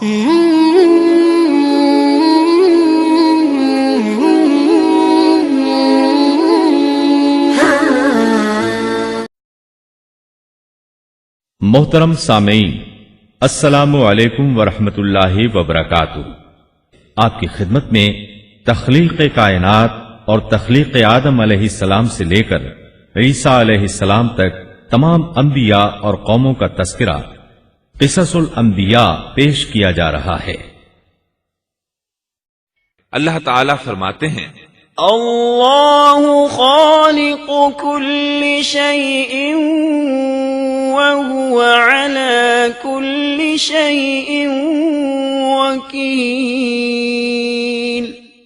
محترم سامعین، السلام علیکم ورحمۃ اللہ وبرکاتہ۔ آپ کی خدمت میں تخلیق کائنات اور تخلیق آدم علیہ السلام سے لے کر عیسیٰ علیہ السلام تک تمام انبیاء اور قوموں کا تذکرہ قصص الانبیاء پیش کیا جا رہا ہے۔ اللہ تعالیٰ فرماتے ہیں، اللہ خالق کل شیء وهو على كل شيء وكيل۔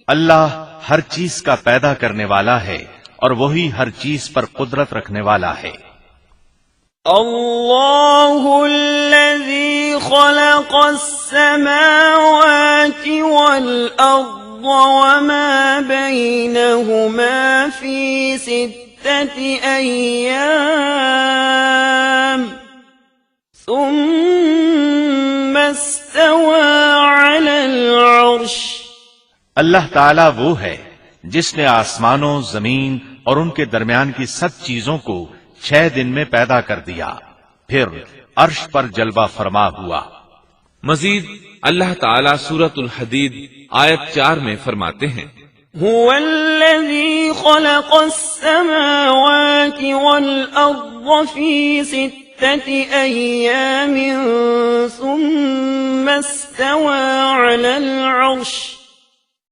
اللہ ہر چیز کا پیدا کرنے والا ہے اور وہی ہر چیز پر قدرت رکھنے والا ہے۔ اللہ الذي خلق السماوات والأرض وما بينهما في 6 أيام ثم استوى على العرش۔ اللہ تعالیٰ وہ ہے جس نے آسمانوں، زمین اور ان کے درمیان کی سب چیزوں کو 6 دن میں پیدا کر دیا، پھر عرش پر جلوہ فرما ہوا۔ مزید اللہ تعالیٰ سورۃ الحدید آیت 4 میں فرماتے ہیں، هو الذي خلق السماوات والأرض في 6 أيام ثم استوى على العرش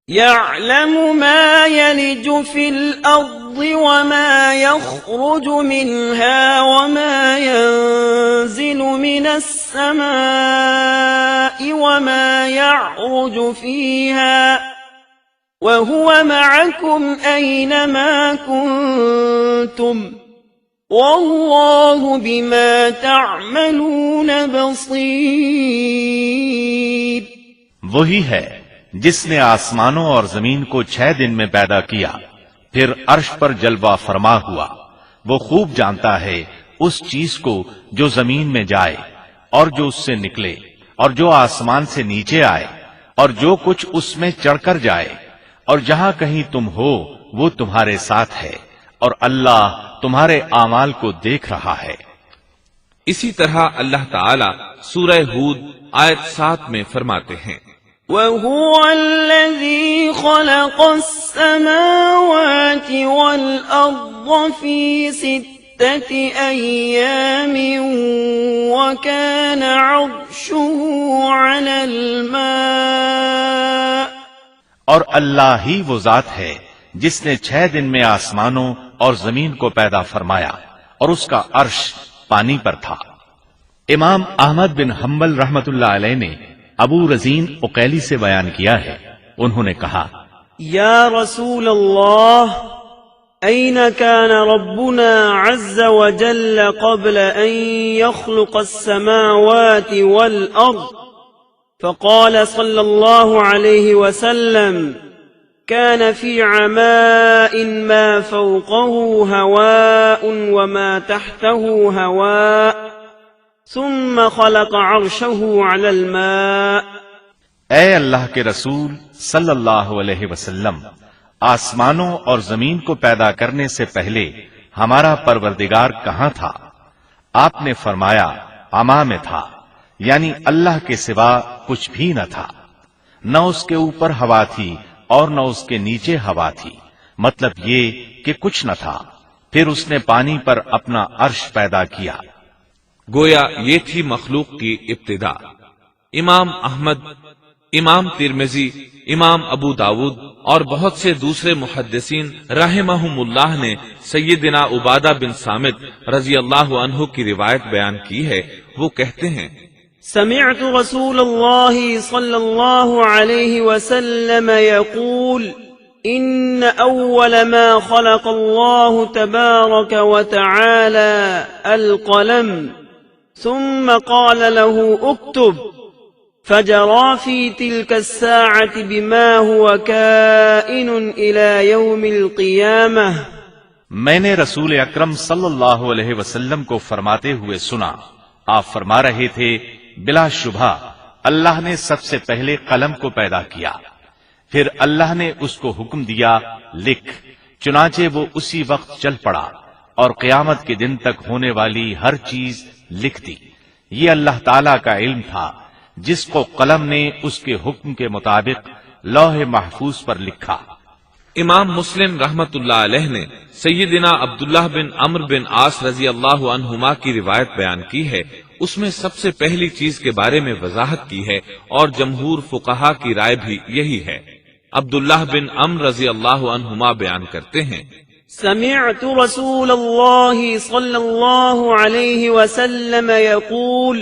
يعلم ما يلج في الأرض وما يخرج منها وما ينزل من السماء وما يعرج فيها وهو معكم أينما كنتم والله بما تعملون بصير۔ وہی ہے جس نے آسمانوں اور زمین کو 6 دن میں پیدا کیا، پھر عرش پر جلوہ فرما ہوا۔ وہ خوب جانتا ہے اس چیز کو جو زمین میں جائے اور جو اس سے نکلے اور جو آسمان سے نیچے آئے اور جو کچھ اس میں چڑھ کر جائے، اور جہاں کہیں تم ہو وہ تمہارے ساتھ ہے، اور اللہ تمہارے اعمال کو دیکھ رہا ہے۔ اسی طرح اللہ تعالیٰ سورہ ہود آیت 7 میں فرماتے ہیں، وَهُوَ الَّذِي خَلَقَ السَّمَاوَاتِ وَالْأَرْضَ فِي 6 أَيَّامٍ وَكَانَ عَرْشُهُ عَلَى الْمَاءِ۔ اور اللہ ہی وہ ذات ہے جس نے 6 دن میں آسمانوں اور زمین کو پیدا فرمایا اور اس کا عرش پانی پر تھا۔ امام احمد بن حنبل رحمت اللہ علیہ نے ابو رزین عقیلی سے بیان کیا ہے، انہوں نے کہا، یا رسول اللہ، أين كان ربنا عز وجل قبل أن يخلق السماوات والأرض؟ فقال صلى الله عليه وسلم، كان في عماء ما فوقه هواء وما تحته هواء ثم خلق عرشه على الماء۔ اے اللہ کے رسول صلی اللہ علیہ وسلم، آسمانوں اور زمین کو پیدا کرنے سے پہلے ہمارا پروردگار کہاں تھا؟ آپ نے فرمایا عما میں تھا، یعنی اللہ کے سوا کچھ بھی نہ تھا، نہ اس کے اوپر ہوا تھی اور نہ اس کے نیچے ہوا تھی، مطلب یہ کہ کچھ نہ تھا، پھر اس نے پانی پر اپنا عرش پیدا کیا۔ گویا یہ تھی مخلوق کی ابتدا۔ امام احمد، امام ترمذی، امام ابو داود اور بہت سے دوسرے محدثین رحمہم اللہ نے سیدنا عبادہ بن صامت رضی اللہ عنہ کی روایت بیان کی ہے۔ وہ کہتے ہیں، سمعت رسول اللہ صلی اللہ علیہ وسلم يقول ان اول ما خلق اللہ تبارک وتعالی القلم ثم قال له اكتب فجرى في تلك الساعة بما هو كائن إلى يوم القيامة۔ میں نے رسول اکرم صلی اللہ علیہ وسلم کو فرماتے ہوئے سنا، آپ فرما رہے تھے، بلا شبہ اللہ نے سب سے پہلے قلم کو پیدا کیا، پھر اللہ نے اس کو حکم دیا لکھ، چنانچہ وہ اسی وقت چل پڑا اور قیامت کے دن تک ہونے والی ہر چیز لکھ دی۔ یہ اللہ تعالی کا علم تھا جس کو قلم نے اس کے حکم کے مطابق لوح محفوظ پر لکھا۔ امام مسلم رحمت اللہ علیہ نے سیدنا عبداللہ بن عمرو بن عاص رضی اللہ عنہما کی روایت بیان کی ہے، اس میں سب سے پہلی چیز کے بارے میں وضاحت کی ہے اور جمہور فقہا کی رائے بھی یہی ہے۔ عبداللہ بن عمرو رضی اللہ عنہما بیان کرتے ہیں، سمعت رسول الله صلى الله عليه وسلم يقول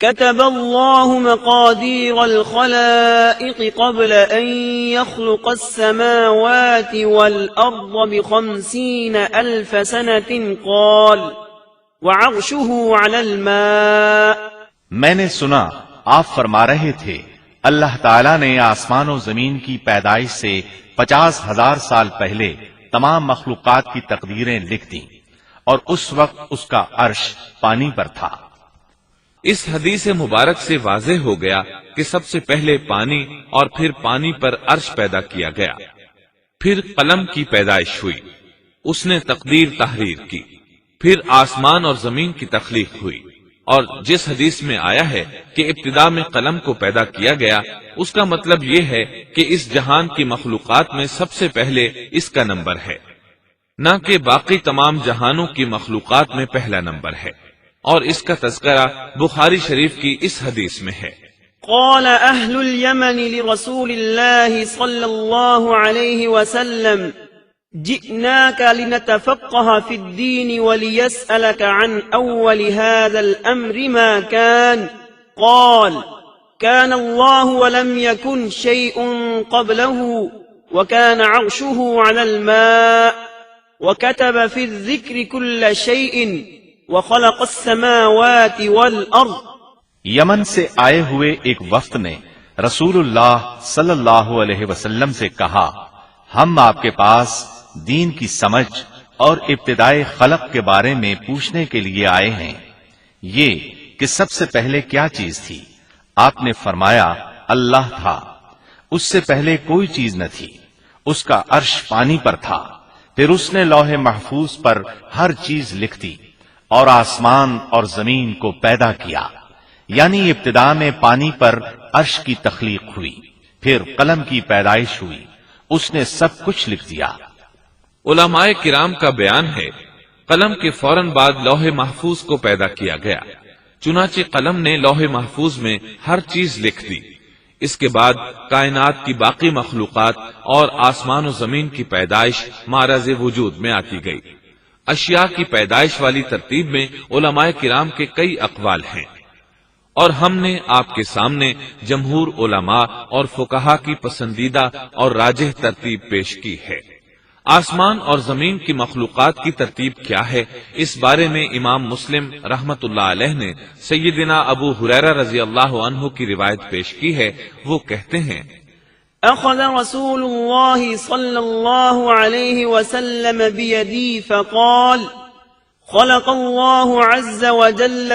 كتب الله مقادير الخلائق قبل أن يخلق السماوات والأرض ب50,000 سنة قال وعرشه على الماء۔ میں نے سنا آپ فرما رہے تھے اللہ تعالیٰ نے آسمان و زمین کی پیدائش سے 50,000 سال پہلے تمام مخلوقات کی تقدیریں لکھ دیں اور اس وقت اس کا عرش پانی پر تھا۔ اس حدیث مبارک سے واضح ہو گیا کہ سب سے پہلے پانی اور پھر پانی پر عرش پیدا کیا گیا، پھر قلم کی پیدائش ہوئی، اس نے تقدیر تحریر کی، پھر آسمان اور زمین کی تخلیق ہوئی، اور جس حدیث میں آیا ہے کہ ابتدا میں قلم کو پیدا کیا گیا، اس کا مطلب یہ ہے کہ اس جہان کی مخلوقات میں سب سے پہلے اس کا نمبر ہے، نہ کہ باقی تمام جہانوں کی مخلوقات میں پہلا نمبر ہے، اور اس کا تذکرہ بخاری شریف کی اس حدیث میں ہے۔ قال أهل اليمن لرسول الله صلى الله عليه وسلم جئناك لنتفقه في الدين وليسألك عن أول هذا الأمر ما كان قال كان الله ولم يكن شيء قبله وكان عرشه على الماء وكتب في الذكر كل شيء وخلق السماوات والأرض۔ یمن سے آئے ہوئے ایک وفد نے رسول اللہ صلی اللہ علیہ وسلم سے کہا، ہم آپ کے پاس دین کی سمجھ اور ابتدائے خلق کے بارے میں پوچھنے کے لیے آئے ہیں، یہ کہ سب سے پہلے کیا چیز تھی؟ آپ نے فرمایا اللہ تھا، اس سے پہلے کوئی چیز نہ تھی، اس کا عرش پانی پر تھا، پھر اس نے لوح محفوظ پر ہر چیز لکھ دی اور آسمان اور زمین کو پیدا کیا، یعنی ابتدا میں پانی پر عرش کی تخلیق ہوئی، پھر قلم کی پیدائش ہوئی، اس نے سب کچھ لکھ دیا۔ علماء کرام کا بیان ہے، قلم کے فوراً بعد لوح محفوظ کو پیدا کیا گیا، چنانچہ قلم نے لوح محفوظ میں ہر چیز لکھ دی۔ اس کے بعد کائنات کی باقی مخلوقات اور آسمان و زمین کی پیدائش معرض وجود میں آتی گئی۔ اشیاء کی پیدائش والی ترتیب میں علماء کرام کے کئی اقوال ہیں، اور ہم نے آپ کے سامنے جمہور علماء اور فقہا کی پسندیدہ اور راجح ترتیب پیش کی ہے۔ آسمان اور زمین کی مخلوقات کی ترتیب کیا ہے، اس بارے میں امام مسلم رحمت اللہ علیہ نے سیدنا ابو ہریرہ رضی اللہ عنہ کی روایت پیش کی ہے۔ وہ کہتے ہیں، أخذ رسول الله صلى الله عليه وسلم بيدي فقال خلق الله عز وجل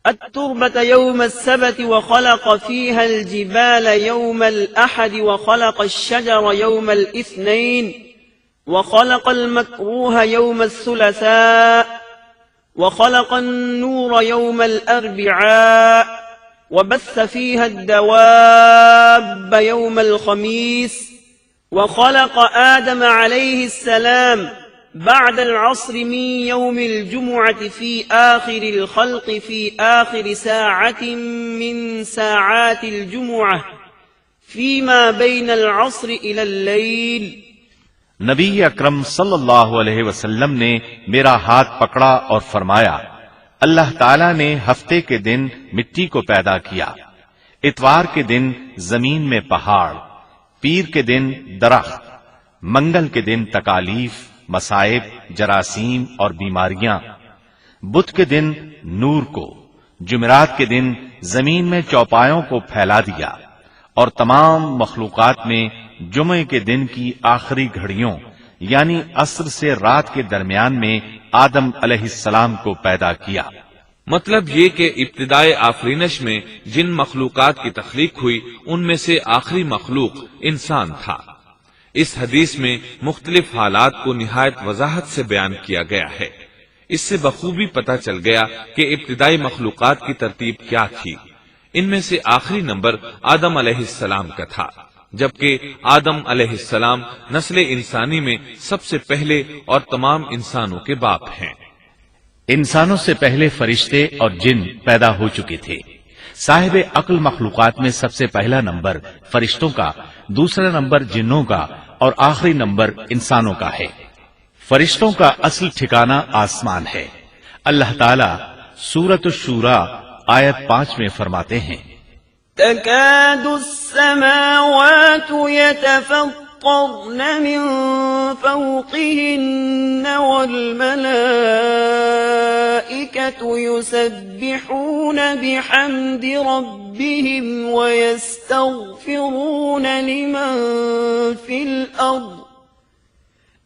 التربة يوم السبت وخلق فيها الجبال يوم الأحد وخلق الشجر يوم الاثنين وخلق المكروه يوم الثلاثاء وخلق النور يوم الأربعاء وبث فيها الدواب يوم الخميس وخلق آدم عليه السلام بعد العصر من يوم الجمعة في آخر الخلق في آخر ساعة من ساعات الجمعة فيما بين العصر إلى الليل۔ نبی اکرم صلی اللہ علیہ وسلم نے میرا ہاتھ پکڑا اور فرمایا، اللہ تعالیٰ نے ہفتے کے دن مٹی کو پیدا کیا، اتوار کے دن زمین میں پہاڑ، پیر کے دن درخت، منگل کے دن تکالیف، مصائب، جراثیم اور بیماریاں، بدھ کے دن نور کو، جمعرات کے دن زمین میں چوپایوں کو پھیلا دیا، اور تمام مخلوقات میں جمعے کے دن کی آخری گھڑیوں یعنی عصر سے رات کے درمیان میں آدم علیہ السلام کو پیدا کیا۔ مطلب یہ کہ ابتدائے آفرینش میں جن مخلوقات کی تخلیق ہوئی ان میں سے آخری مخلوق انسان تھا۔ اس حدیث میں مختلف حالات کو نہایت وضاحت سے بیان کیا گیا ہے۔ اس سے بخوبی پتہ چل گیا کہ ابتدائی مخلوقات کی ترتیب کیا تھی۔ ان میں سے آخری نمبر آدم علیہ السلام کا تھا، جبکہ آدم علیہ السلام نسل انسانی میں سب سے پہلے اور تمام انسانوں کے باپ ہیں۔ انسانوں سے پہلے فرشتے اور جن پیدا ہو چکے تھے۔ صاحب عقل مخلوقات میں سب سے پہلا نمبر فرشتوں کا، دوسرا نمبر جنوں کا اور آخری نمبر انسانوں کا ہے۔ فرشتوں کا اصل ٹھکانہ آسمان ہے۔ اللہ تعالیٰ سورۃ الشورى آیت 5 میں فرماتے ہیں، تكاد السماوات يتفطرن من فوقهن والملائكة يسبحون بحمد ربهم ويستغفرون لمن في الأرض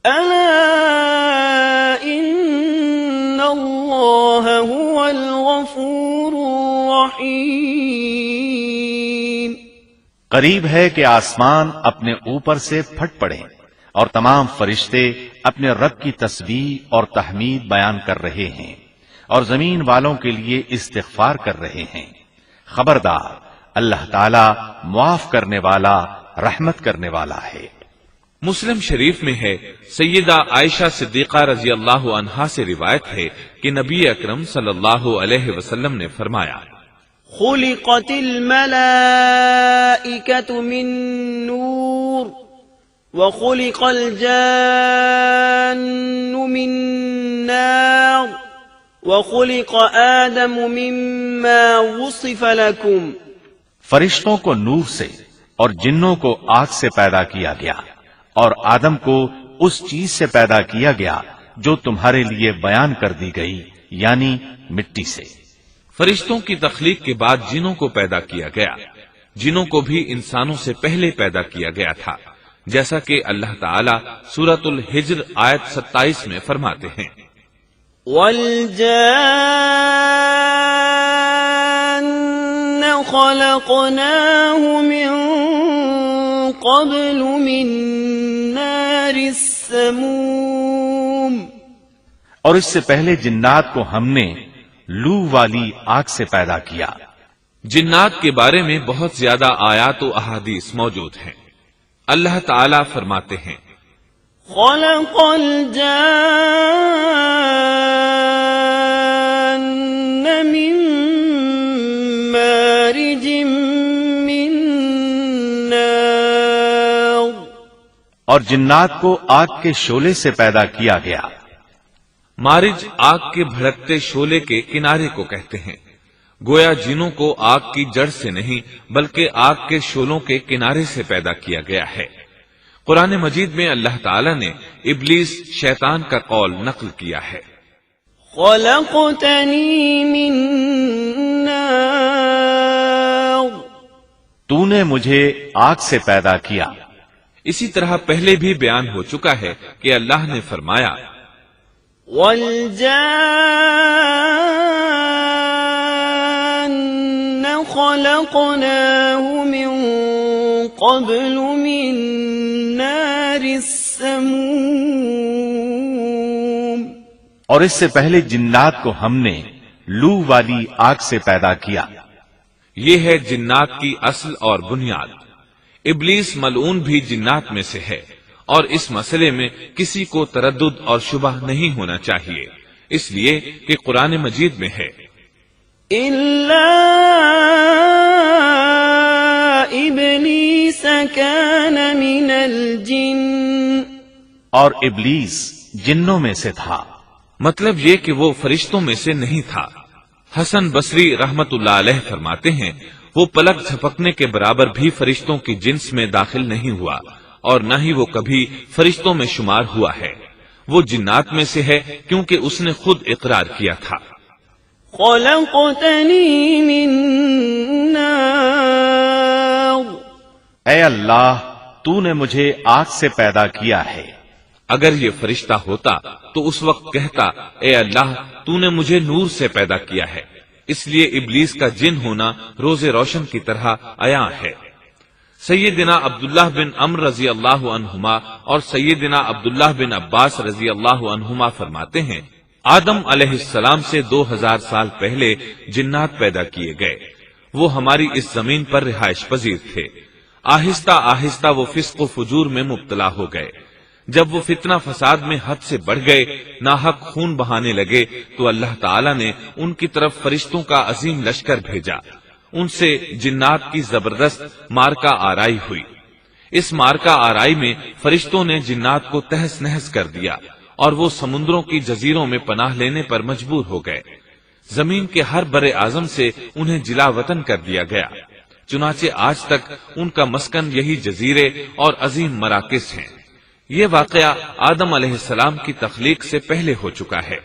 ألا إن الله هو الغفور الرحيم۔ قریب ہے کہ آسمان اپنے اوپر سے پھٹ پڑے اور تمام فرشتے اپنے رب کی تسبیح اور تحمید بیان کر رہے ہیں اور زمین والوں کے لیے استغفار کر رہے ہیں۔ خبردار، اللہ تعالی معاف کرنے والا، رحمت کرنے والا ہے۔ مسلم شریف میں ہے، سیدہ عائشہ صدیقہ رضی اللہ عنہا سے روایت ہے کہ نبی اکرم صلی اللہ علیہ وسلم نے فرمایا، خلقت الملائكة من نور وخلق الجان من نار وخلق آدم مما وصف لكم۔ فرشتوں کو نور سے اور جنوں کو آگ سے پیدا کیا گیا اور آدم کو اس چیز سے پیدا کیا گیا جو تمہارے لیے بیان کر دی گئی، یعنی مٹی سے۔ فرشتوں کی تخلیق کے بعد جنوں کو پیدا کیا گیا۔ جنوں کو بھی انسانوں سے پہلے پیدا کیا گیا تھا، جیسا کہ اللہ تعالیٰ سورۃ الحجر آیت 27 میں فرماتے ہیں، وَالْجَانَّ خَلَقْنَاهُ مِن قَبْلُ مِن نَّارِ السَّمُومِ۔ اور اس سے پہلے جنات کو ہم نے لو والی آگ سے پیدا کیا۔ جنات کے بارے میں بہت زیادہ آیات و احادیث موجود ہیں۔ اللہ تعالیٰ فرماتے ہیں، خلق الجان من مارج من نار۔ اور جنات کو آگ کے شعلے سے پیدا کیا گیا۔ مارج آگ کے بھڑکتے شعلے کے کنارے کو کہتے ہیں۔ گویا جنوں کو آگ کی جڑ سے نہیں بلکہ آگ کے شعلوں کے کنارے سے پیدا کیا گیا ہے۔ قرآن مجید میں اللہ تعالیٰ نے ابلیس شیطان کا قول نقل کیا ہے، خلقتنی من نار۔ تو نے مجھے آگ سے پیدا کیا۔ اسی طرح پہلے بھی بیان ہو چکا ہے کہ اللہ نے فرمایا، والجان خلقناه من قبل من نار السموم۔ اور اس سے پہلے جنات کو ہم نے لو والی آگ سے پیدا کیا۔ یہ ہے جنات کی اصل اور بنیاد۔ ابلیس ملعون بھی جنات میں سے ہے، اور اس مسئلے میں کسی کو تردد اور شبہ نہیں ہونا چاہیے، اس لیے کہ قرآن مجید میں ہے، إِلَّا إِبْلِيسَ كَانَ مِنَ الْجِنِّ۔ اور ابلیس جنوں میں سے تھا۔ مطلب یہ کہ وہ فرشتوں میں سے نہیں تھا۔ حسن بصری رحمت اللہ علیہ فرماتے ہیں، وہ پلک جھپکنے کے برابر بھی فرشتوں کی جنس میں داخل نہیں ہوا، اور نہ ہی وہ کبھی فرشتوں میں شمار ہوا ہے۔ وہ جنات میں سے ہے کیونکہ اس نے خود اقرار کیا تھا، خلقتنی من نار۔ اے اللہ، تو نے مجھے آگ سے پیدا کیا ہے۔ اگر یہ فرشتہ ہوتا تو اس وقت کہتا، اے اللہ، تو نے مجھے نور سے پیدا کیا ہے۔ اس لیے ابلیس کا جن ہونا روز روشن کی طرح عیاں ہے۔ سیدنا عبداللہ بن عمرو رضی اللہ عنہما اور سیدنا عبداللہ بن عباس رضی اللہ عنہما فرماتے ہیں، آدم علیہ السلام سے 2000 سال پہلے جنات پیدا کیے گئے۔ وہ ہماری اس زمین پر رہائش پذیر تھے۔ آہستہ آہستہ وہ فسق و فجور میں مبتلا ہو گئے۔ جب وہ فتنہ فساد میں حد سے بڑھ گئے، ناحق خون بہانے لگے، تو اللہ تعالیٰ نے ان کی طرف فرشتوں کا عظیم لشکر بھیجا۔ ان سے جنات کی زبردست مارکا آرائی ہوئی۔ اس مارکا آرائی میں فرشتوں نے جنات کو تہس نہس کر دیا اور وہ سمندروں کی جزیروں میں پناہ لینے پر مجبور ہو گئے۔ زمین کے ہر بر اعظم سے انہیں جلا وطن کر دیا گیا، چنانچہ آج تک ان کا مسکن یہی جزیرے اور عظیم مراکز ہیں۔ یہ واقعہ آدم علیہ السلام کی تخلیق سے پہلے ہو چکا ہے۔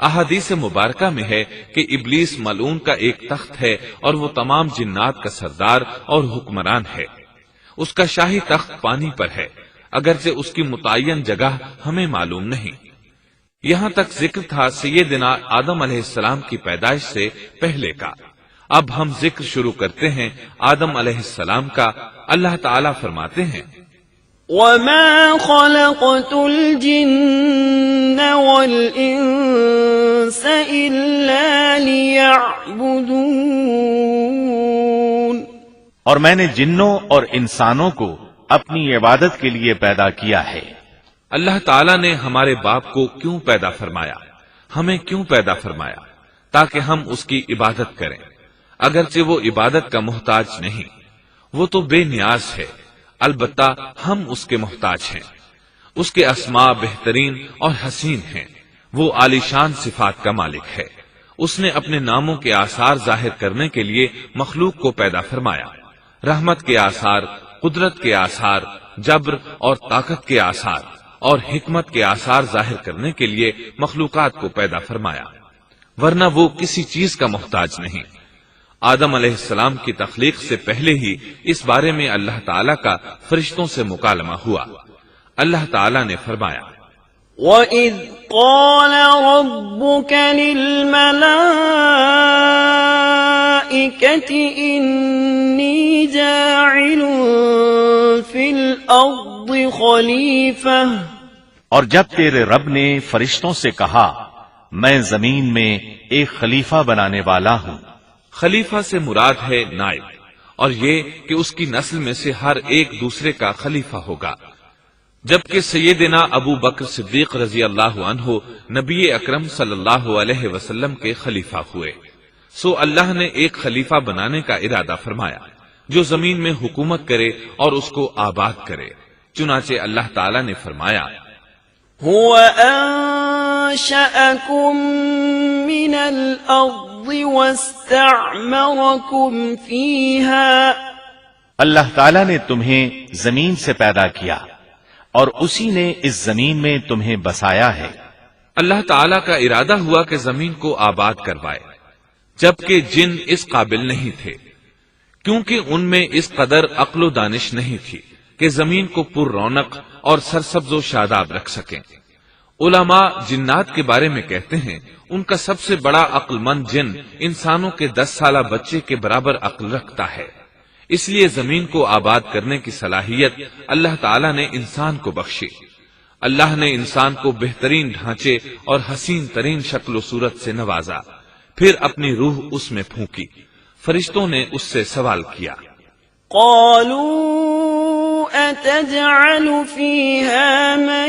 احادیث مبارکہ میں ہے کہ ابلیس ملعون کا ایک تخت ہے اور وہ تمام جنات کا سردار اور حکمران ہے۔ اس کا شاہی تخت پانی پر ہے، اگرچہ اس کی متعین جگہ ہمیں معلوم نہیں۔ یہاں تک ذکر تھا سیدنا آدم علیہ السلام کی پیدائش سے پہلے کا۔ اب ہم ذکر شروع کرتے ہیں آدم علیہ السلام کا۔ اللہ تعالیٰ فرماتے ہیں، وَمَا خَلَقْتُ الْجِنَّ وَالْإِنسَ إِلَّا لِيَعْبُدُونَ، اور میں نے جنوں اور انسانوں کو اپنی عبادت کے لیے پیدا کیا ہے۔ اللہ تعالیٰ نے ہمارے باپ کو کیوں پیدا فرمایا؟ ہمیں کیوں پیدا فرمایا؟ تاکہ ہم اس کی عبادت کریں، اگرچہ وہ عبادت کا محتاج نہیں۔ وہ تو بے نیاز ہے، البتہ ہم اس کے محتاج ہیں۔ اس کے اسماء بہترین اور حسین ہیں۔ وہ عالیشان صفات کا مالک ہے۔ اس نے اپنے ناموں کے آثار ظاہر کرنے کے لیے مخلوق کو پیدا فرمایا۔ رحمت کے آثار، قدرت کے آثار، جبر اور طاقت کے آثار اور حکمت کے آثار ظاہر کرنے کے لیے مخلوقات کو پیدا فرمایا، ورنہ وہ کسی چیز کا محتاج نہیں۔ آدم علیہ السلام کی تخلیق سے پہلے ہی اس بارے میں اللہ تعالیٰ کا فرشتوں سے مکالمہ ہوا۔ اللہ تعالیٰ نے فرمایا، وَإِذْ قَالَ رَبُّكَ لِلْمَلَائِكَةِ إِنِّي جَاعِلٌ فِي الْأَرْضِ خَلِيفَةً، اور جب تیرے رب نے فرشتوں سے کہا میں زمین میں ایک خلیفہ بنانے والا ہوں۔ خلیفہ سے مراد ہے نائب، اور یہ کہ اس کی نسل میں سے ہر ایک دوسرے کا خلیفہ ہوگا۔ جبکہ سیدنا ابو بکر صدیق رضی اللہ عنہ نبی اکرم صلی اللہ علیہ وسلم کے خلیفہ ہوئے، سو اللہ نے ایک خلیفہ بنانے کا ارادہ فرمایا جو زمین میں حکومت کرے اور اس کو آباد کرے۔ چنانچہ اللہ تعالیٰ نے فرمایا، هُوَ أَنشَأَكُم مِّنَ الْأَرْضِ وَاسْتَعْمَرَكُمْ فِيهَا، اللہ تعالیٰ نے تمہیں زمین سے پیدا کیا اور اسی نے اس زمین میں تمہیں بسایا ہے۔ اللہ تعالیٰ کا ارادہ ہوا کہ زمین کو آباد کروائے، جبکہ جن اس قابل نہیں تھے، کیونکہ ان میں اس قدر عقل و دانش نہیں تھی کہ زمین کو پر رونق اور سرسبز و شاداب رکھ سکیں۔ علماء جنات کے بارے میں کہتے ہیں ان کا سب سے بڑا عقل مند جن انسانوں کے 10 سالہ بچے کے برابر عقل رکھتا ہے۔ اس لیے زمین کو آباد کرنے کی صلاحیت اللہ تعالیٰ نے انسان کو بخشی۔ اللہ نے انسان کو بہترین ڈھانچے اور حسین ترین شکل و صورت سے نوازا، پھر اپنی روح اس میں پھونکی۔ فرشتوں نے اس سے سوال کیا، قالوا أتجعل فيها من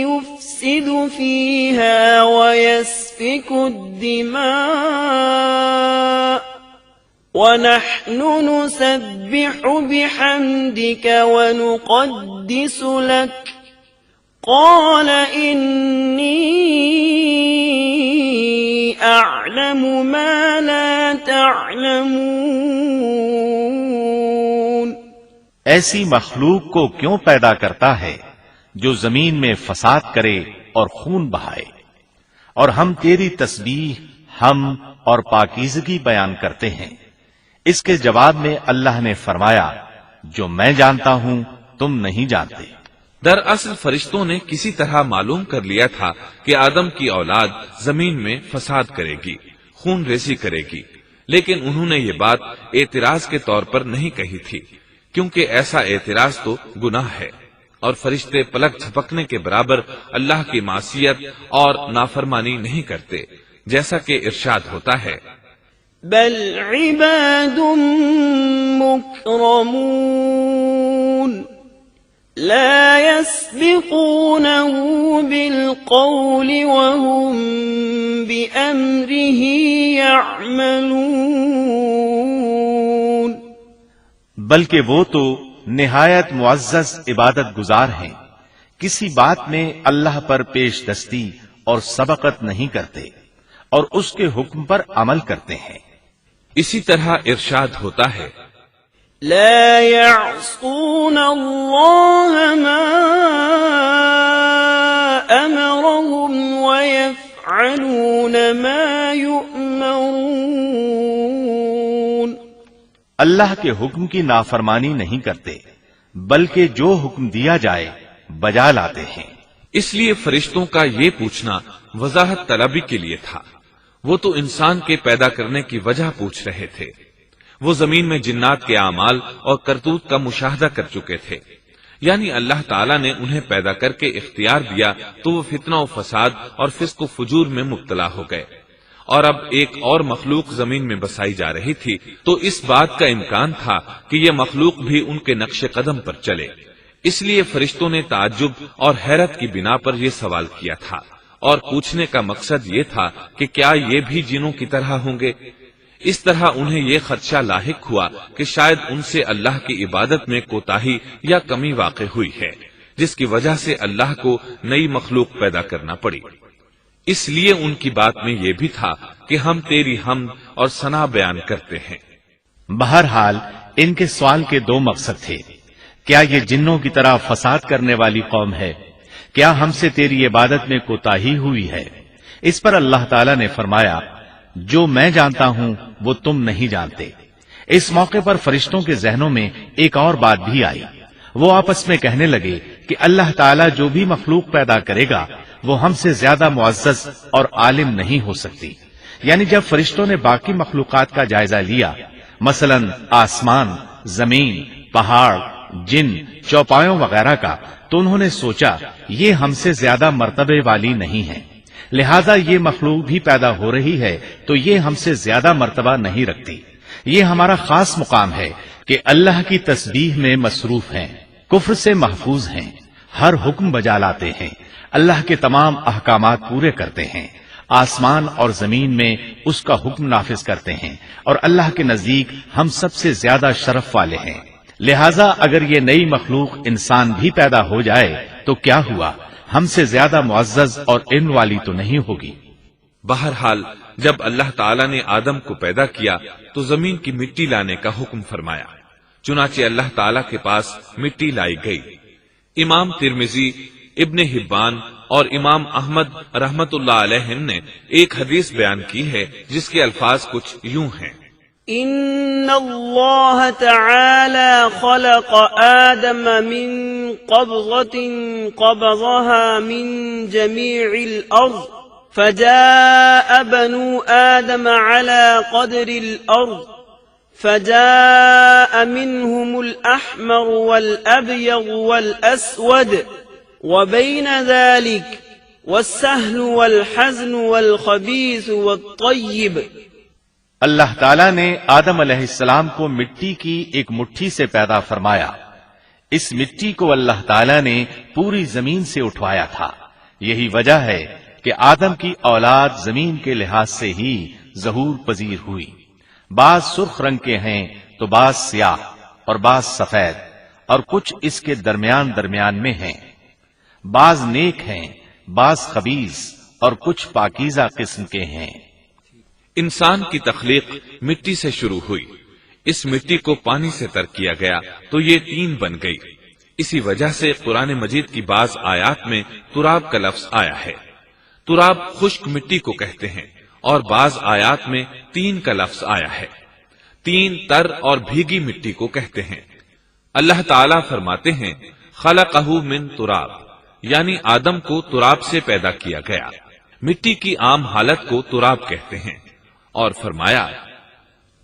يفسد فيها ويسفك الدماء ونحن نسبح بحمدك ونقدس لك قال إني أعلم ما لا تعلمون، ایسی مخلوق کو کیوں پیدا کرتا ہے جو زمین میں فساد کرے اور خون بہائے، اور ہم تیری تسبیح، حمد اور پاکیزگی بیان کرتے ہیں۔ اس کے جواب میں اللہ نے فرمایا، جو میں جانتا ہوں تم نہیں جانتے۔ دراصل فرشتوں نے کسی طرح معلوم کر لیا تھا کہ آدم کی اولاد زمین میں فساد کرے گی، خون ریزی کرے گی، لیکن انہوں نے یہ بات اعتراض کے طور پر نہیں کہی تھی، کیونکہ ایسا اعتراض تو گناہ ہے، اور فرشتے پلک جھپکنے کے برابر اللہ کی معصیت اور نافرمانی نہیں کرتے، جیسا کہ ارشاد ہوتا ہے بل عباد مکرمون لا يسبقونه بالقول وهم بأمره يعملون، بلکہ وہ تو نہایت معزز عبادت گزار ہیں، کسی بات میں اللہ پر پیش دستی اور سبقت نہیں کرتے، اور اس کے حکم پر عمل کرتے ہیں۔ اسی طرح ارشاد ہوتا ہے لا يعصون الله ما أمرهم ويفعلون ما يؤمرون، اللہ کے حکم کی نافرمانی نہیں کرتے، بلکہ جو حکم دیا جائے بجا لاتے ہیں۔ اس لیے فرشتوں کا یہ پوچھنا وضاحت طلبی کے لیے تھا، وہ تو انسان کے پیدا کرنے کی وجہ پوچھ رہے تھے، وہ زمین میں جنات کے اعمال اور کرتوت کا مشاہدہ کر چکے تھے، یعنی اللہ تعالیٰ نے انہیں پیدا کر کے اختیار دیا تو وہ فتنہ و فساد اور فسق و فجور میں مبتلا ہو گئے، اور اب ایک اور مخلوق زمین میں بسائی جا رہی تھی، تو اس بات کا امکان تھا کہ یہ مخلوق بھی ان کے نقش قدم پر چلے، اس لیے فرشتوں نے تعجب اور حیرت کی بنا پر یہ سوال کیا تھا، اور پوچھنے کا مقصد یہ تھا کہ کیا یہ بھی جنوں کی طرح ہوں گے؟ اس طرح انہیں یہ خدشہ لاحق ہوا کہ شاید ان سے اللہ کی عبادت میں کوتاہی یا کمی واقع ہوئی ہے، جس کی وجہ سے اللہ کو نئی مخلوق پیدا کرنا پڑی۔ اس لیے ان کی بات میں یہ بھی تھا کہ ہم تیری حمد اور ثنا بیان کرتے ہیں۔ بہرحال ان کے سوال کے دو مقصد تھے، کیا یہ جنوں کی طرح فساد کرنے والی قوم ہے؟ کیا ہم سے تیری عبادت میں کوتاہی ہوئی ہے؟ اس پر اللہ تعالیٰ نے فرمایا جو میں جانتا ہوں وہ تم نہیں جانتے۔ اس موقع پر فرشتوں کے ذہنوں میں ایک اور بات بھی آئی، وہ آپس میں کہنے لگے کہ اللہ تعالیٰ جو بھی مخلوق پیدا کرے گا وہ ہم سے زیادہ معزز اور عالم نہیں ہو سکتی۔ یعنی جب فرشتوں نے باقی مخلوقات کا جائزہ لیا، مثلا آسمان، زمین، پہاڑ، جن، چوپایوں وغیرہ کا، تو انہوں نے سوچا یہ ہم سے زیادہ مرتبے والی نہیں ہے، لہذا یہ مخلوق بھی پیدا ہو رہی ہے تو یہ ہم سے زیادہ مرتبہ نہیں رکھتی، یہ ہمارا خاص مقام ہے کہ اللہ کی تسبیح میں مصروف ہیں، کفر سے محفوظ ہیں، ہر حکم بجا لاتے ہیں، اللہ کے تمام احکامات پورے کرتے ہیں، آسمان اور زمین میں اس کا حکم نافذ کرتے ہیں، اور اللہ کے نزدیک ہم سب سے زیادہ شرف والے ہیں۔ لہذا اگر یہ نئی مخلوق انسان بھی پیدا ہو جائے تو کیا ہوا، ہم سے زیادہ معزز اور علم والی تو نہیں ہوگی۔ بہرحال جب اللہ تعالیٰ نے آدم کو پیدا کیا تو زمین کی مٹی لانے کا حکم فرمایا، چنانچہ اللہ تعالیٰ کے پاس مٹی لائی گئی۔ امام ترمذی، ابن حبان اور امام احمد رحمت اللہ علیہ نے ایک حدیث بیان کی ہے جس کے الفاظ کچھ یوں ہیں: ان اللہ تعالی خلق آدم من قبضة قبضها من جميع الارض فجاء بنو آدم على قدر الارض فجاء منهم الأحمر والأبيض والأسود وبين ذلك والسهل والحزن والخبيث والطيب۔ اللہ تعالیٰ نے آدم علیہ السلام کو مٹی کی ایک مٹھی سے پیدا فرمایا، اس مٹی کو اللہ تعالیٰ نے پوری زمین سے اٹھوایا تھا، یہی وجہ ہے کہ آدم کی اولاد زمین کے لحاظ سے ہی ظہور پذیر ہوئی، بعض سرخ رنگ کے ہیں تو بعض سیاہ اور بعض سفید، اور کچھ اس کے درمیان میں ہیں، بعض نیک ہیں بعض خبیث اور کچھ پاکیزہ قسم کے ہیں۔ انسان کی تخلیق مٹی سے شروع ہوئی، اس مٹی کو پانی سے تر کیا گیا تو یہ تین بن گئی، اسی وجہ سے قرآن مجید کی بعض آیات میں تراب کا لفظ آیا ہے۔ تراب خشک مٹی کو کہتے ہیں، اور بعض آیات میں تین کا لفظ آیا ہے، تین تر اور بھیگی مٹی کو کہتے ہیں۔ اللہ تعالیٰ فرماتے ہیں خلقہ من تراب، یعنی آدم کو تراب سے پیدا کیا گیا۔ مٹی کی عام حالت کو تراب کہتے ہیں، اور فرمایا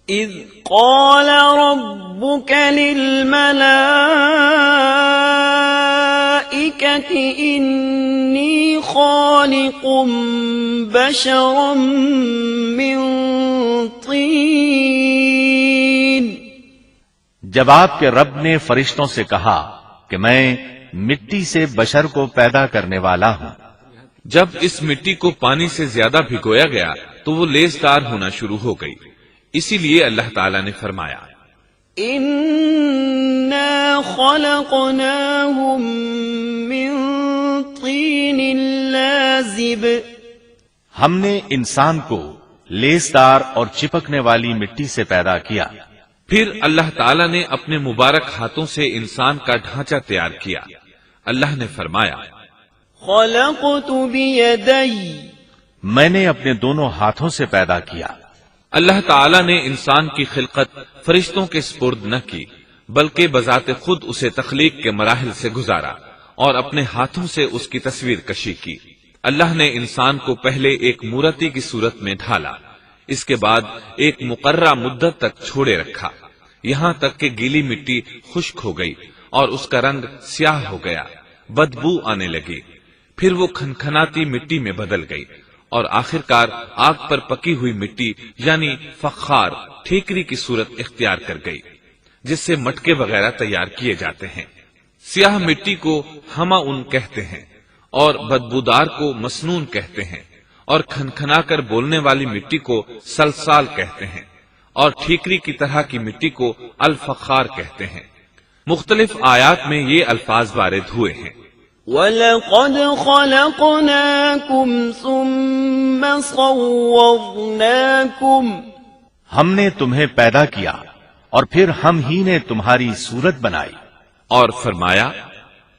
إذ قال ربك للملائكة إني خالق بشرا من طين جب آپ کے رب نے فرشتوں سے کہا کہ میں مٹی سے بشر کو پیدا کرنے والا ہوں، جب اس مٹی کو پانی سے زیادہ بھگویا گیا تو وہ لیسدار ہونا شروع ہو گئی، اسی لیے اللہ تعالیٰ نے فرمایا إنا خلقناهم من طين لازب ہم نے انسان کو لیسدار اور چپکنے والی مٹی سے پیدا کیا۔ پھر اللہ تعالیٰ نے اپنے مبارک ہاتھوں سے انسان کا ڈھانچہ تیار کیا۔ اللہ نے فرمایا خلقت بيدي میں نے اپنے دونوں ہاتھوں سے پیدا کیا۔ اللہ تعالیٰ نے انسان کی خلقت فرشتوں کے سپرد نہ کی، بلکہ بذات خود اسے تخلیق کے مراحل سے گزارا اور اپنے ہاتھوں سے اس کی تصویر کشی کی۔ اللہ نے انسان کو پہلے ایک مورتی کی صورت میں ڈھالا، اس کے بعد ایک مقررہ مدت تک چھوڑے رکھا، یہاں تک کہ گیلی مٹی خشک ہو گئی اور اس کا رنگ سیاہ ہو گیا، بدبو آنے لگی، پھر وہ کھنکھناتی مٹی میں بدل گئی اور آخرکار آگ پر پکی ہوئی مٹی یعنی فخار ٹھیکری کی صورت اختیار کر گئی، جس سے مٹکے وغیرہ تیار کیے جاتے ہیں۔ سیاہ مٹی کو ہما ان کہتے ہیں اور بدبودار کو مسنون کہتے ہیں، اور کھنکھنا کر بولنے والی مٹی کو سلسال کہتے ہیں، اور ٹھیکری کی طرح کی مٹی کو الفخار کہتے ہیں۔ مختلف آیات میں یہ الفاظ وارد ہوئے ہیں۔ وَلَقَدْ خَلَقْنَاكُمْ ثُمَّ صَوَّرْنَاكُمْ ہم نے تمہیں پیدا کیا اور پھر ہم ہی نے تمہاری صورت بنائی۔ اور فرمایا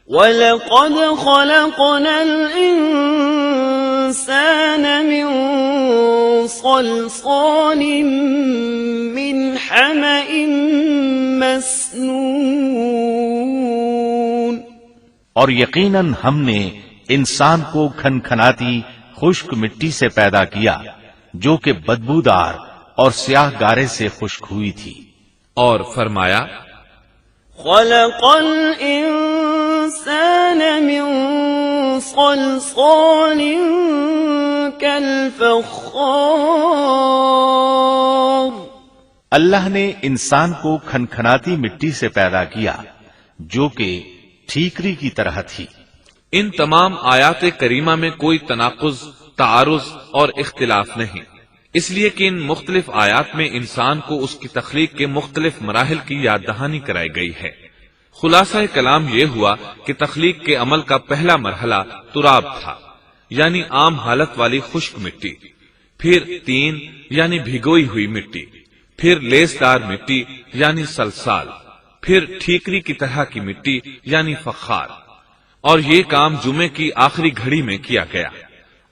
وَلَقَدْ خَلَقْنَا الْإِنسَانَ مِنْ صَلْصَالٍ مِنْ حَمَإٍ مَسْنُونٍ اور یقیناً ہم نے انسان کو کھنکھناتی خشک مٹی سے پیدا کیا جو کہ بدبودار اور سیاہ گارے سے خشک ہوئی تھی۔ اور فرمایا خلق الانسان من صلصال كالفخار اللہ نے انسان کو کھنکھناتی مٹی سے پیدا کیا جو کہ ٹھیکری کی طرح تھی۔ ان تمام آیات کریمہ میں کوئی تناقض، تعارض اور اختلاف نہیں، اس لیے کہ ان مختلف آیات میں انسان کو اس کی تخلیق کے مختلف مراحل کی یاد دہانی کرائی گئی ہے۔ خلاصہ کلام یہ ہوا کہ تخلیق کے عمل کا پہلا مرحلہ تراب تھا، یعنی عام حالت والی خشک مٹی، پھر تین یعنی بھگوئی ہوئی مٹی، پھر لیسدار مٹی یعنی سلسال، پھر ٹھیکری کی طرح کی مٹی یعنی فخار، اور یہ کام جمعے کی آخری گھڑی میں کیا گیا۔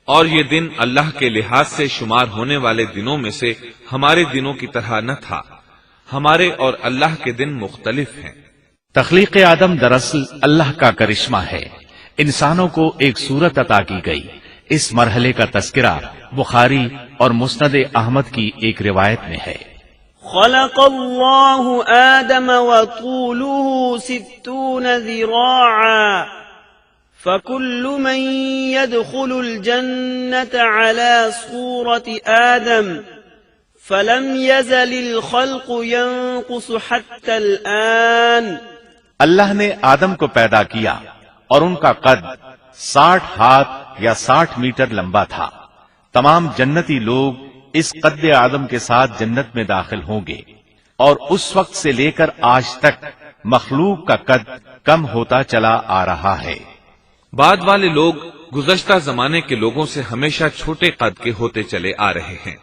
اور یہ دن اللہ کے لحاظ سے شمار ہونے والے دنوں میں سے ہمارے دنوں کی طرح نہ تھا، ہمارے اور اللہ کے دن مختلف ہیں۔ تخلیق آدم دراصل اللہ کا کرشمہ ہے، انسانوں کو ایک صورت عطا کی گئی۔ اس مرحلے کا تذکرہ بخاری اور مسند احمد کی ایک روایت میں ہے۔ خلق اللہ آدم وطوله 60 ذراعا فكل من يدخل الجنة على صورة آدم فلم يزل الخلق ينقص حتى الآن اللہ نے آدم کو پیدا کیا اور ان کا قد 60 ہاتھ یا 60 میٹر لمبا تھا۔ تمام جنتی لوگ اس قد آدم کے ساتھ جنت میں داخل ہوں گے، اور اس وقت سے لے کر آج تک مخلوق کا قد کم ہوتا چلا آ رہا ہے۔ بعد والے لوگ گزشتہ زمانے کے لوگوں سے ہمیشہ چھوٹے قد کے ہوتے چلے آ رہے ہیں۔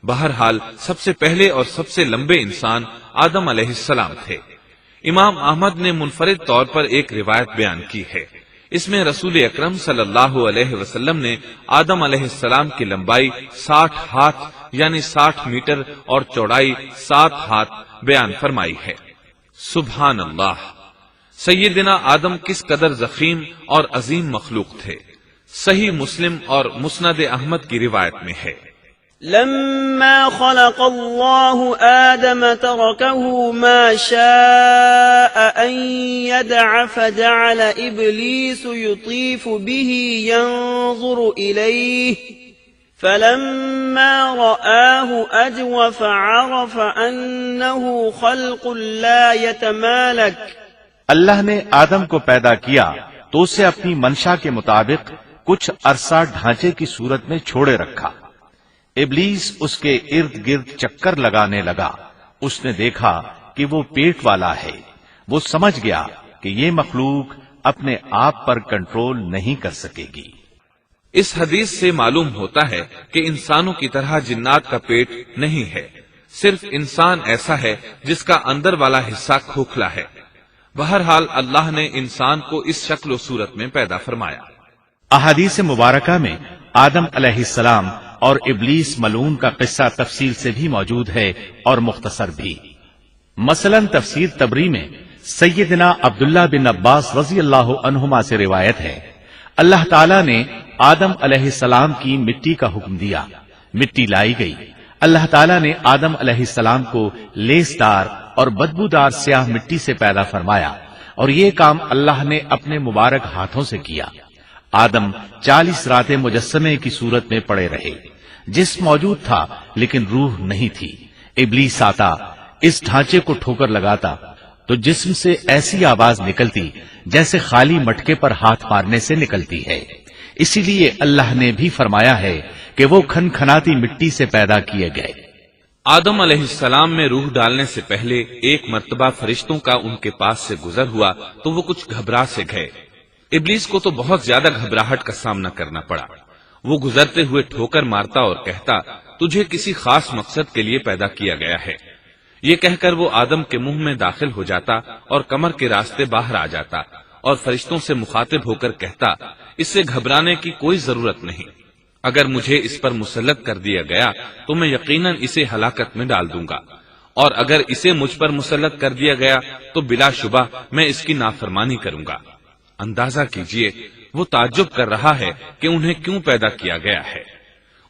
بہرحال سب سے پہلے اور سب سے لمبے انسان آدم علیہ السلام تھے۔ امام احمد نے منفرد طور پر ایک روایت بیان کی ہے، اس میں رسول اکرم صلی اللہ علیہ وسلم نے آدم علیہ السلام کی لمبائی 60 ہاتھ یعنی 60 میٹر اور چوڑائی 7 ہاتھ بیان فرمائی ہے۔ سبحان اللہ! سیدنا آدم کس قدر ضخیم اور عظیم مخلوق تھے۔ صحیح مسلم اور مسند احمد کی روایت میں ہے، لما خلق الله آدم تركه ما شاء أن يدع فجعل إبليس يطيف به ينظر إليه فلما رآه أجوف عرف أنه خلق لا يتمالك. اللہ نے آدم کو پیدا کیا تو اسے اپنی منشا کے مطابق کچھ عرصہ ڈھانچے کی صورت میں چھوڑے رکھا. ابلیس اس کے ارد گرد چکر لگانے لگا. اس نے دیکھا کہ وہ پیٹ والا ہے. وہ سمجھ گیا کہ یہ مخلوق اپنے آپ پر کنٹرول نہیں کر سکے گی. اس حدیث سے معلوم ہوتا ہے کہ انسانوں کی طرح جنات کا پیٹ نہیں ہے، صرف انسان ایسا ہے جس کا اندر والا حصہ کھوکھلا ہے. بہرحال اللہ نے انسان کو اس شکل و صورت میں پیدا فرمایا. احادیث مبارکہ میں آدم علیہ السلام اور ابلیس ملعون کا قصہ تفصیل سے بھی موجود ہے اور مختصر بھی. مثلا تفسیر تبری میں سیدنا عبداللہ بن عباس رضی اللہ عنہما سے روایت ہے، اللہ تعالیٰ نے آدم علیہ السلام کی مٹی کا حکم دیا. مٹی لائی گئی. اللہ تعالیٰ نے آدم علیہ السلام کو لیسدار اور بدبودار سیاہ مٹی سے پیدا فرمایا، اور یہ کام اللہ نے اپنے مبارک ہاتھوں سے کیا. آدم 40 راتیں مجسمے کی صورت میں پڑے رہے. جسم موجود تھا لیکن روح نہیں تھی. ابلیس آتا، اس ڈھانچے کو ٹھوکر لگاتا تو جسم سے ایسی آواز نکلتی جیسے خالی مٹکے پر ہاتھ مارنے سے نکلتی ہے. اسی لیے اللہ نے بھی فرمایا ہے کہ وہ کھنکھناتی مٹی سے پیدا کیے گئے. آدم علیہ السلام میں روح ڈالنے سے پہلے ایک مرتبہ فرشتوں کا ان کے پاس سے گزر ہوا تو وہ کچھ گھبرا سے گئے. ابلیس کو تو بہت زیادہ گھبراہٹ کا سامنا کرنا پڑا. وہ گزرتے ہوئے ٹھوکر مارتا اور کہتا، تجھے کسی خاص مقصد کے لیے پیدا کیا گیا ہے. یہ کہہ کر وہ آدم کے منہ میں داخل ہو جاتا اور کمر کے راستے باہر آ جاتا اور فرشتوں سے مخاطب ہو کر کہتا، اس سے گھبرانے کی کوئی ضرورت نہیں. اگر مجھے اس پر مسلط کر دیا گیا تو میں یقیناً اسے ہلاکت میں ڈال دوں گا، اور اگر اسے مجھ پر مسلط کر دیا گیا تو بلا شبہ میں اس کی نافرمانی کروں گا. اندازہ کیجئے وہ تعجب کر رہا ہے کہ انہیں کیوں پیدا کیا گیا ہے.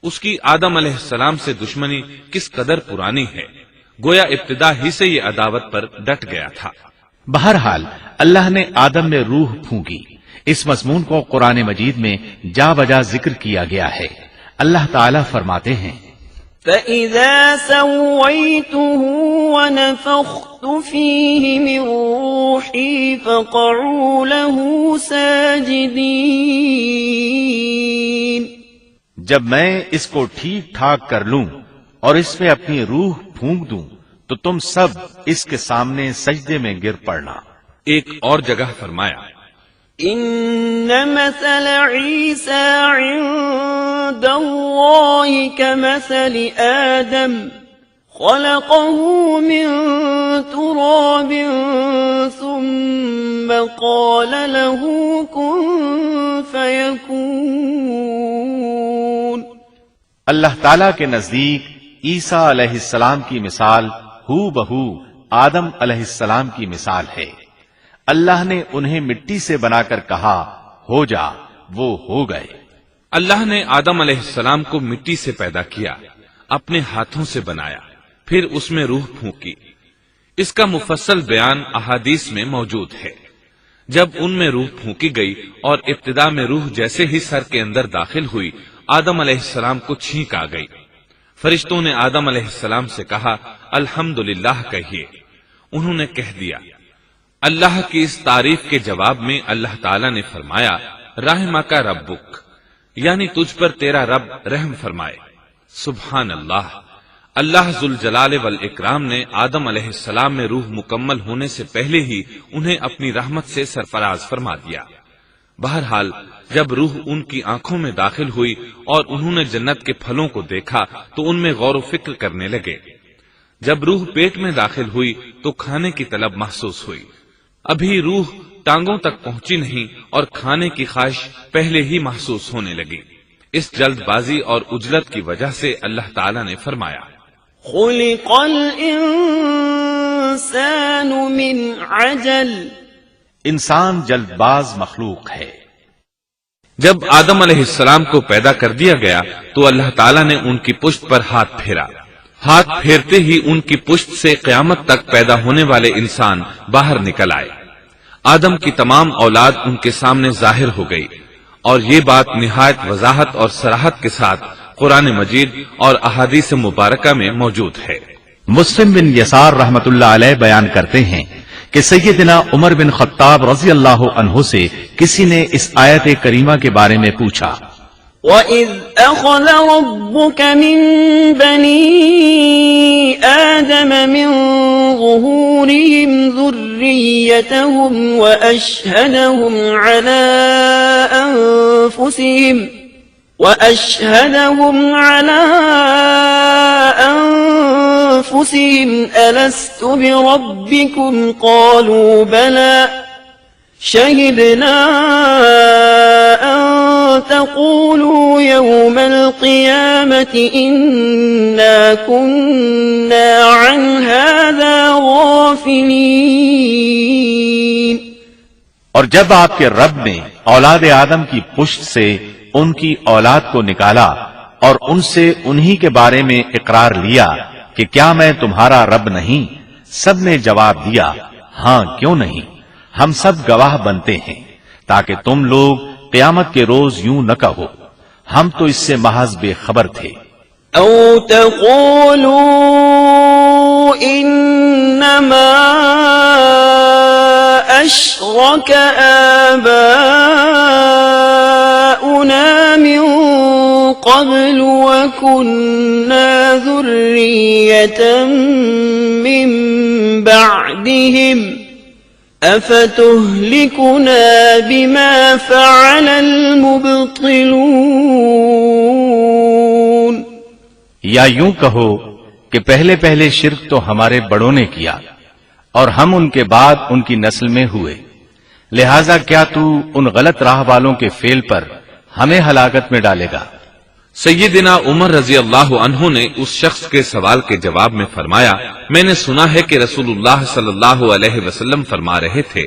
اس کی آدم علیہ السلام سے دشمنی کس قدر پرانی ہے، گویا ابتدا ہی سے یہ عداوت پر ڈٹ گیا تھا. بہرحال اللہ نے آدم میں روح پھونکی. اس مضمون کو قرآن مجید میں جا بجا ذکر کیا گیا ہے. اللہ تعالیٰ فرماتے ہیں، فَإِذَا سَوَّيْتُهُ وَنَفَخْتُ فِيهِ مِنْ رُوحِي فَقَعُوا لَهُ سَاجِدِينَ. جب میں اس کو ٹھیک ٹھاک کر لوں اور اس میں اپنی روح پھونک دوں تو تم سب اس کے سامنے سجدے میں گر پڑنا. ایک اور جگہ فرمایا، إن مثل عيسى عند الله كمثل آدم خلقه من تراب ثم قال له كن فيكون. اللہ تعالیٰ کے نزدیک عیسیٰ علیہ السلام کی مثال ہو بہو آدم علیہ السلام کی مثال ہے. اللہ نے انہیں مٹی سے بنا کر کہا ہو جا، وہ ہو گئے. اللہ نے آدم علیہ السلام کو مٹی سے پیدا کیا، اپنے ہاتھوں سے بنایا، پھر اس میں روح پھونکی. اس کا مفصل بیان احادیث میں موجود ہے. جب ان میں روح پھونکی گئی اور ابتدا میں روح جیسے ہی سر کے اندر داخل ہوئی، آدم علیہ السلام کو چھینک آ گئی. فرشتوں نے آدم علیہ السلام سے کہا الحمدللہ کہیے. انہوں نے کہہ دیا. اللہ کی اس تعریف کے جواب میں اللہ تعالیٰ نے فرمایا رحمک ربک، یعنی تجھ پر تیرا رب رحم فرمائے. سبحان اللہ. اللہ ذوالجلال والاکرام نے آدم علیہ السلام میں روح مکمل ہونے سے پہلے ہی انہیں اپنی رحمت سے سرفراز فرما دیا. بہرحال جب روح ان کی آنکھوں میں داخل ہوئی اور انہوں نے جنت کے پھلوں کو دیکھا تو ان میں غور و فکر کرنے لگے. جب روح پیٹ میں داخل ہوئی تو کھانے کی طلب محسوس ہوئی. ابھی روح ٹانگوں تک پہنچی نہیں اور کھانے کی خواہش پہلے ہی محسوس ہونے لگی. اس جلد بازی اور عجلت کی وجہ سے اللہ تعالیٰ نے فرمایا خلق الانسان من عجل. انسان جلد باز مخلوق ہے. جب آدم علیہ السلام کو پیدا کر دیا گیا تو اللہ تعالیٰ نے ان کی پشت پر ہاتھ پھیرا. ہاتھ پھیرتے ہی ان کی پشت سے قیامت تک پیدا ہونے والے انسان باہر نکل آئے. آدم کی تمام اولاد ان کے سامنے ظاہر ہو گئی، اور یہ بات نہایت وضاحت اور صراحت کے ساتھ قرآن مجید اور احادیث مبارکہ میں موجود ہے. مسلم بن یسار رحمت اللہ علیہ بیان کرتے ہیں کہ سیدنا عمر بن خطاب رضی اللہ عنہ سے کسی نے اس آیت کریمہ کے بارے میں پوچھا. وَإِذْ أَخَذَ رَبُّكَ مِن بَنِي آدَمَ مِن ظُهُورِهِمْ ذُرِّيَّتَهُمْ وَأَشْهَدَهُمْ عَلَىٰ أَنفُسِهِمْ أَلَسْتُ بِرَبِّكُمْ قَالُوا بَلَىٰ شَهِدْنَا أَن تَقُولُوا يَوْمَ الْقِيَامَةِ إِنَّا كُنَّا عَنْ هَٰذَا غَافِلِينَ. اور جب آپ کے رب نے اولاد آدم کی پشت سے ان کی اولاد کو نکالا اور ان سے انہی کے بارے میں اقرار لیا کہ کیا میں تمہارا رب نہیں، سب نے جواب دیا ہاں کیوں نہیں، ہم سب گواہ بنتے ہیں، تاکہ تم لوگ قیامت کے روز یوں نہ کہو ہم تو اس سے محض بے خبر تھے. أو تقولوا إنما أشرك آباؤنا من قبل وكنا ذرية من بعدهم أفتهلكنا بما فعل المبطلون. یا یوں کہو کہ پہلے پہلے شرک تو ہمارے بڑوں نے کیا اور ہم ان کے بعد ان کی نسل میں ہوئے، لہذا کیا تو ان غلط راہ والوں کے فعل پر ہمیں ہلاکت میں ڈالے گا. سیدنا عمر رضی اللہ عنہ نے اس شخص کے سوال کے جواب میں فرمایا، میں نے سنا ہے کہ رسول اللہ صلی اللہ علیہ وسلم فرما رہے تھے،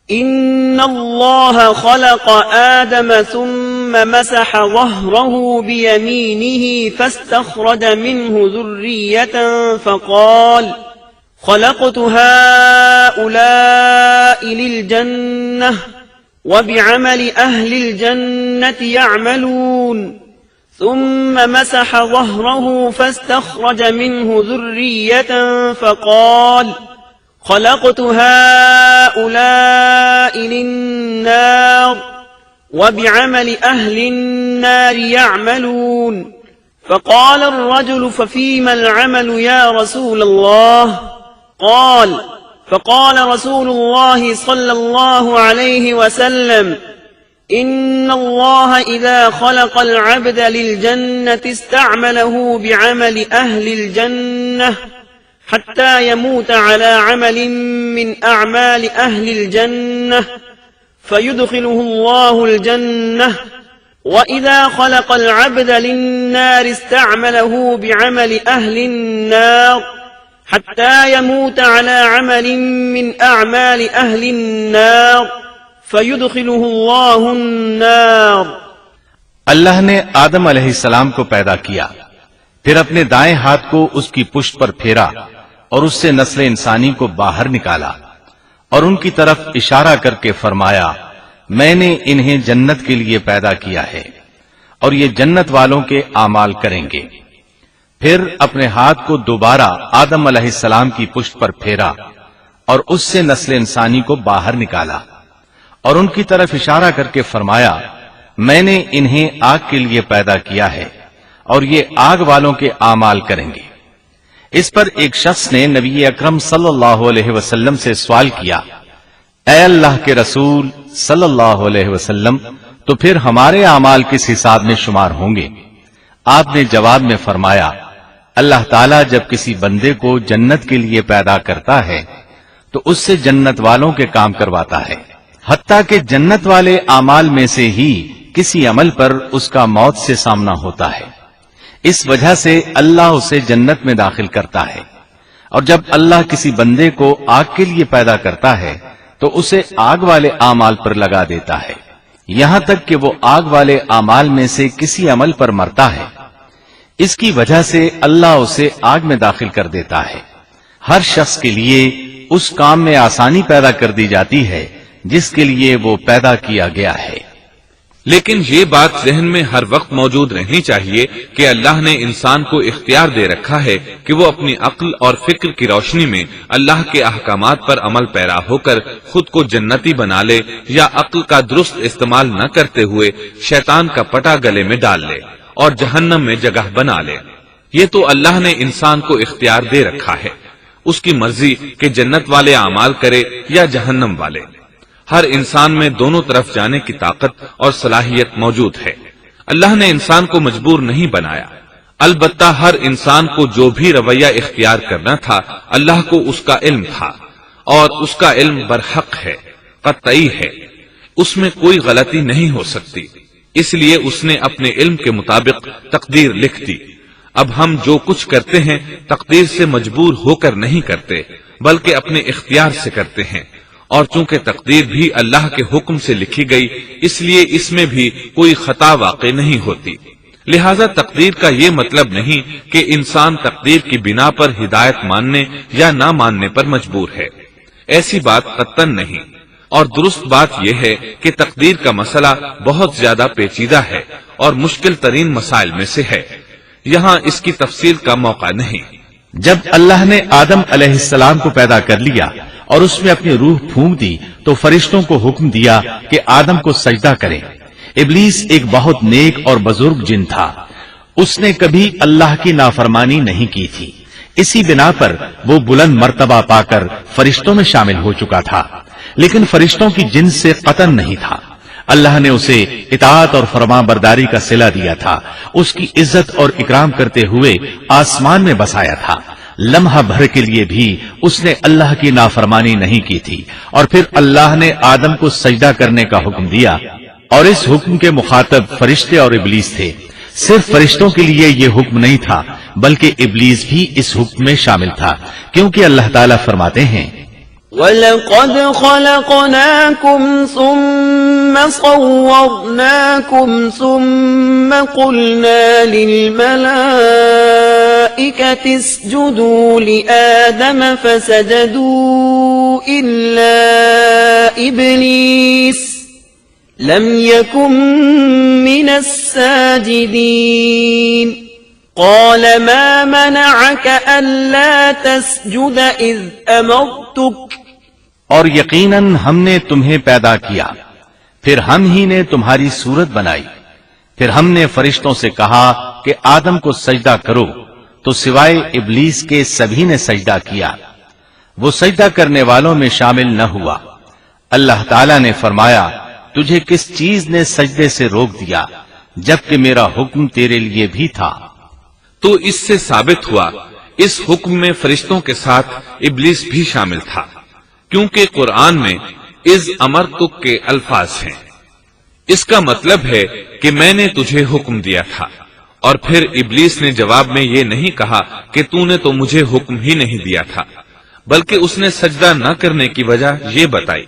إن الله خلق آدم ثم مسح ظهره بيمينه فاستخرج منه ذرية فقال خلقت هؤلاء للجنة وبعمل أهل الجنة يعملون ثم مسح ظهره فاستخرج منه ذرية فقال خلقت هؤلاء للنار وبعمل أهل النار يعملون. فقال الرجل ففيما العمل يا رسول الله؟ فقال رسول الله صلى الله عليه وسلم إن الله إذا خلق العبد للجنة استعمله بعمل أهل الجنة حتى يموت على عمل من أعمال أهل الجنة فيدخله الله الجنة، وإذا خلق العبد للنار استعمله بعمل أهل النار حتى يموت على عمل من أعمال أهل النار فيدخله الله النار. اللہ نے آدم علیہ السلام کو پیدا کیا، پھر اپنے دائیں ہاتھ کو اس کی پشت پر پھیرا اور اس سے نسل انسانی کو باہر نکالا اور ان کی طرف اشارہ کر کے فرمایا میں نے انہیں جنت کے لیے پیدا کیا ہے اور یہ جنت والوں کے اعمال کریں گے. پھر اپنے ہاتھ کو دوبارہ آدم علیہ السلام کی پشت پر پھیرا اور اس سے نسل انسانی کو باہر نکالا اور ان کی طرف اشارہ کر کے فرمایا میں نے انہیں آگ کے لیے پیدا کیا ہے اور یہ آگ والوں کے اعمال کریں گے. اس پر ایک شخص نے نبی اکرم صلی اللہ علیہ وسلم سے سوال کیا اے اللہ کے رسول صلی اللہ علیہ وسلم تو پھر ہمارے اعمال کس حساب میں شمار ہوں گے؟ آپ نے جواب میں فرمایا اللہ تعالیٰ جب کسی بندے کو جنت کے لیے پیدا کرتا ہے تو اس سے جنت والوں کے کام کرواتا ہے، حتیٰ کہ جنت والے اعمال میں سے ہی کسی عمل پر اس کا موت سے سامنا ہوتا ہے. اس وجہ سے اللہ اسے جنت میں داخل کرتا ہے، اور جب اللہ کسی بندے کو آگ کے لیے پیدا کرتا ہے تو اسے آگ والے اعمال پر لگا دیتا ہے. یہاں تک کہ وہ آگ والے اعمال میں سے کسی عمل پر مرتا ہے، اس کی وجہ سے اللہ اسے آگ میں داخل کر دیتا ہے۔ ہر شخص کے لیے اس کام میں آسانی پیدا کر دی جاتی ہے جس کے لیے وہ پیدا کیا گیا ہے۔ لیکن یہ بات ذہن میں ہر وقت موجود رہنی چاہیے کہ اللہ نے انسان کو اختیار دے رکھا ہے کہ وہ اپنی عقل اور فکر کی روشنی میں اللہ کے احکامات پر عمل پیرا ہو کر خود کو جنتی بنا لے، یا عقل کا درست استعمال نہ کرتے ہوئے شیطان کا پٹا گلے میں ڈال لے اور جہنم میں جگہ بنا لے۔ یہ تو اللہ نے انسان کو اختیار دے رکھا ہے، اس کی مرضی کہ جنت والے اعمال کرے یا جہنم والے۔ ہر انسان میں دونوں طرف جانے کی طاقت اور صلاحیت موجود ہے۔ اللہ نے انسان کو مجبور نہیں بنایا، البتہ ہر انسان کو جو بھی رویہ اختیار کرنا تھا اللہ کو اس کا علم تھا، اور اس کا علم برحق ہے، قطعی ہے، اس میں کوئی غلطی نہیں ہو سکتی، اس لیے اس نے اپنے علم کے مطابق تقدیر لکھ دی۔ اب ہم جو کچھ کرتے ہیں تقدیر سے مجبور ہو کر نہیں کرتے بلکہ اپنے اختیار سے کرتے ہیں، اور چونکہ تقدیر بھی اللہ کے حکم سے لکھی گئی اس لیے اس میں بھی کوئی خطا واقع نہیں ہوتی۔ لہذا تقدیر کا یہ مطلب نہیں کہ انسان تقدیر کی بنا پر ہدایت ماننے یا نہ ماننے پر مجبور ہے، ایسی بات قطعاً نہیں۔ اور درست بات یہ ہے کہ تقدیر کا مسئلہ بہت زیادہ پیچیدہ ہے اور مشکل ترین مسائل میں سے ہے، یہاں اس کی تفصیل کا موقع نہیں۔ جب اللہ نے آدم علیہ السلام کو پیدا کر لیا اور اس میں اپنی روح پھونک دی تو فرشتوں کو حکم دیا کہ آدم کو سجدہ کریں۔ ابلیس ایک بہت نیک اور بزرگ جن تھا، اس نے کبھی اللہ کی نافرمانی نہیں کی تھی، اسی بنا پر وہ بلند مرتبہ پا کر فرشتوں میں شامل ہو چکا تھا، لیکن فرشتوں کی جنس سے قطن نہیں تھا۔ اللہ نے اسے اطاعت اور فرما برداری کا صلہ دیا تھا، اس کی عزت اور اکرام کرتے ہوئے آسمان میں بسایا تھا، لمحہ بھر کے لیے بھی اس نے اللہ کی نافرمانی نہیں کی تھی، اور پھر اللہ نے آدم کو سجدہ کرنے کا حکم دیا، اور اس حکم کے مخاطب فرشتے اور ابلیس تھے۔ صرف فرشتوں کے لیے یہ حکم نہیں تھا بلکہ ابلیس بھی اس حکم میں شامل تھا، کیونکہ اللہ تعالیٰ فرماتے ہیں وَلَقَدْ خَلَقْنَاكُمْ ثُمَّ صَوَّرْنَاكُمْ ثُمَّ قُلْنَا لِلْمَلَائِكَةِ اسْجُدُوا لِآدَمَ فَسَجَدُوا إِلَّا إِبْلِيسَ لَمْ يَكُنْ مِنَ السَّاجِدِينَ قَالَ مَا مَنَعَكَ أَلَّا تَسْجُدَ إِذْ أَمَرْتُكَ اور یقیناً ہم نے تمہیں پیدا کیا، پھر ہم ہی نے تمہاری صورت بنائی، پھر ہم نے فرشتوں سے کہا کہ آدم کو سجدہ کرو، تو سوائے ابلیس کے سبھی نے سجدہ کیا، وہ سجدہ کرنے والوں میں شامل نہ ہوا۔ اللہ تعالیٰ نے فرمایا، تجھے کس چیز نے سجدے سے روک دیا جبکہ میرا حکم تیرے لیے بھی تھا؟ تو اس سے ثابت ہوا اس حکم میں فرشتوں کے ساتھ ابلیس بھی شامل تھا، کیونکہ قرآن میں از امرتک کے الفاظ ہیں۔ اس کا مطلب ہے کہ میں نے تجھے حکم دیا تھا، اور پھر ابلیس نے جواب میں یہ نہیں کہا کہ تو نے تو مجھے حکم ہی نہیں دیا تھا، بلکہ اس نے سجدہ نہ کرنے کی وجہ یہ بتائی